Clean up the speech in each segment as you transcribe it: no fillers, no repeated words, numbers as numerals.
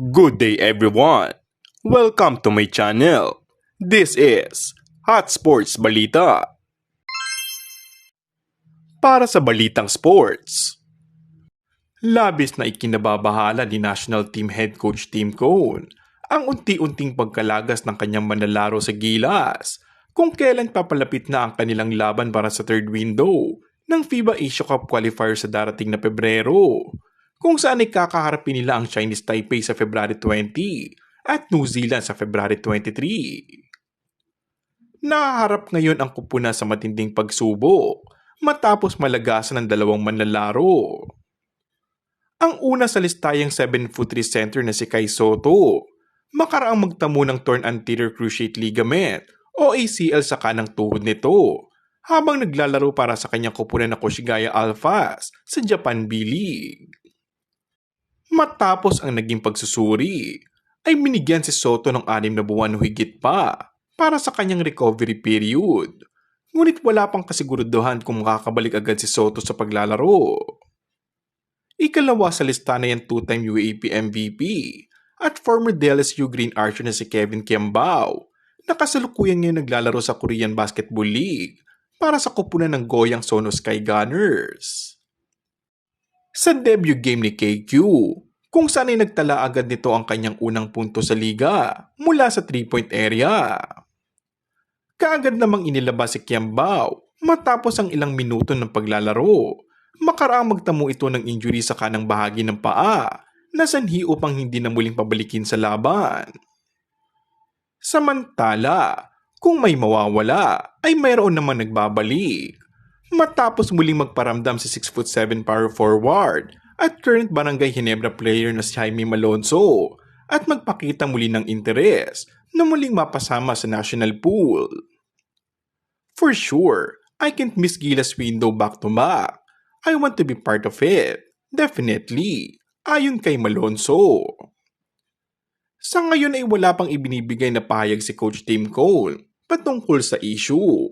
Good day everyone! Welcome to my channel. This is Hot Sports Balita. Para sa balitang sports, labis na ikinababahala ni National Team Head Coach Tim Cone ang unti-unting pagkalagas ng kanyang manlalaro sa Gilas kung kailan papalapit na ang kanilang laban para sa third window ng FIBA Asia Cup qualifier sa darating na Pebrero, kung saan ay kakaharapin nila ang Chinese Taipei sa February 20 at New Zealand sa February 23. Nahaharap ngayon ang kupuna sa matinding pagsubok matapos malagasan ng dalawang manlalaro. Ang una sa listayang 7'3" center na si Kai Sotto, makaraang magtamo ng torn anterior cruciate ligament o ACL sa kanang tuhod nito habang naglalaro para sa kanyang kupunan na Koshigaya Alphas sa Japan B-League. Matapos ang naging pagsusuri, ay binigyan si Sotto ng 6 na buwan o higit pa para sa kanyang recovery period. Ngunit wala pang kasiguraduhan kung makakabalik agad si Sotto sa paglalaro. Ikalawa sa lista na yan 2-time UAAP MVP at former DLSU Green Archer na si Kevin Kiambao na kasalukuyan ngayon naglalaro sa Korean Basketball League para sa kupunan ng Goyang Sono Sky Gunners. Sa debut game ni KQ, kung saan ay nagtala agad nito ang kanyang unang punto sa liga mula sa 3-point area. Kaagad namang inilabas si Kiambao matapos ang ilang minuto ng paglalaro, makaraang magtamo ito ng injury sa kanang bahagi ng paa na sanhi upang hindi na muling pabalikin sa laban. Samantala, kung may mawawala ay mayroon namang nagbabalik. Matapos muling magparamdam si 6'7" power forward at current Barangay Ginebra player na si Jaime Malonzo at magpakita muli ng interes na muling mapasama sa national pool. For sure, I can't miss Gilas window back to back. I want to be part of it. Definitely, ayon kay Malonzo. Sa ngayon ay wala pang ibinibigay na pahayag si Coach Tim Cone patungkol sa issue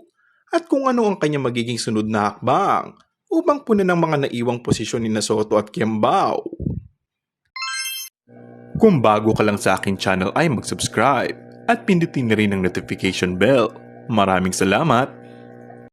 at kung ano ang kanyang magiging sunod na hakbang upang punan ng mga naiwang posisyon ni Sotto at Kiambao. Kung bago ka lang sa aking channel ay mag-subscribe at pindutin na rin ang notification bell. Maraming salamat!